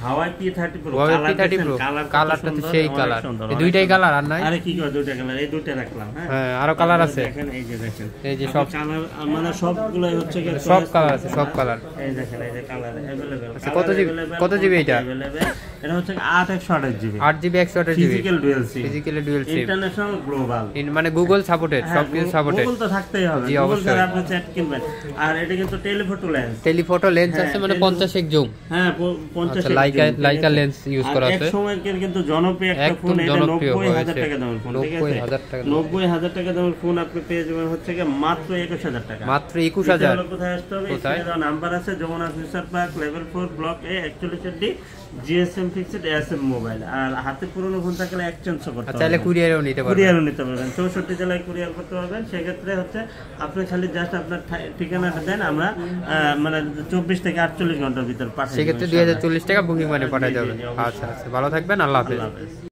হাওয়াই P30 Pro P30 Pro কালারটা তো সেই কালার, এই দুইটাই কালার আর নাই? আরে কি কয় দুইটা কালার, এই দুইটা রাখলাম। হ্যাঁ আরো কালার আছে, দেখেন এই যে দেখেন এই যে সব কালার, মানে সবগুলাই হচ্ছে কি সব কালার আছে, সব কালার এই দেখেন, এই যে কালার अवेलेबल। আচ্ছা কত জিবি এটা? এটা হচ্ছে 8 GB 128 GB physical dual SIM, physical dual SIM, international global, মানে গুগল সাপোর্টেড, সবকিছু সাপোর্টেড। গুগল তো থাকতেই হবে, গুগল ছাড়া আপনি চ্যাট কিনবেন। আর এটা কিন্তু টেলিফটো লেন্স আছে, মানে 50x জুম। হ্যাঁ 50x, লাইকা লেন্স ইউজ করা আছে। এক সময়কার কিন্তু জনপ্রিয় একটা ফোন, এটা 90000 টাকা দামের ফোন, ঠিক আছে? 90000 টাকা দামের ফোন আপনি পেয়ে যাবেন হচ্ছে কি মাত্র 21000 টাকা, মাত্র 21000। কোথায় আসতে হবে? এখানে নাম্বার আছে, Jamuna future park level 4 block A 41D GSM fixed SM mobile. আর হাতে পুরনো ফোন থাকলে এক্সচেঞ্জ করতে পারবেন, চাইলে কুরিয়ারও নিতে পারবেন, 64 জেলায় কুরিয়ার করতে পারবেন। সেক্ষেত্রে হচ্ছে আপনি খালি জাস্ট আপনার ঠিকানাটা দেন, আমরা মানে 24 থেকে 48 ঘন্টার ভিতর পাঠাই। সেক্ষেত্রে 2040 টাকা বুকিং মানে পাঠাই যাবে। আচ্ছা আচ্ছা, ভালো থাকবেন, আল্লাহ হাফেজ।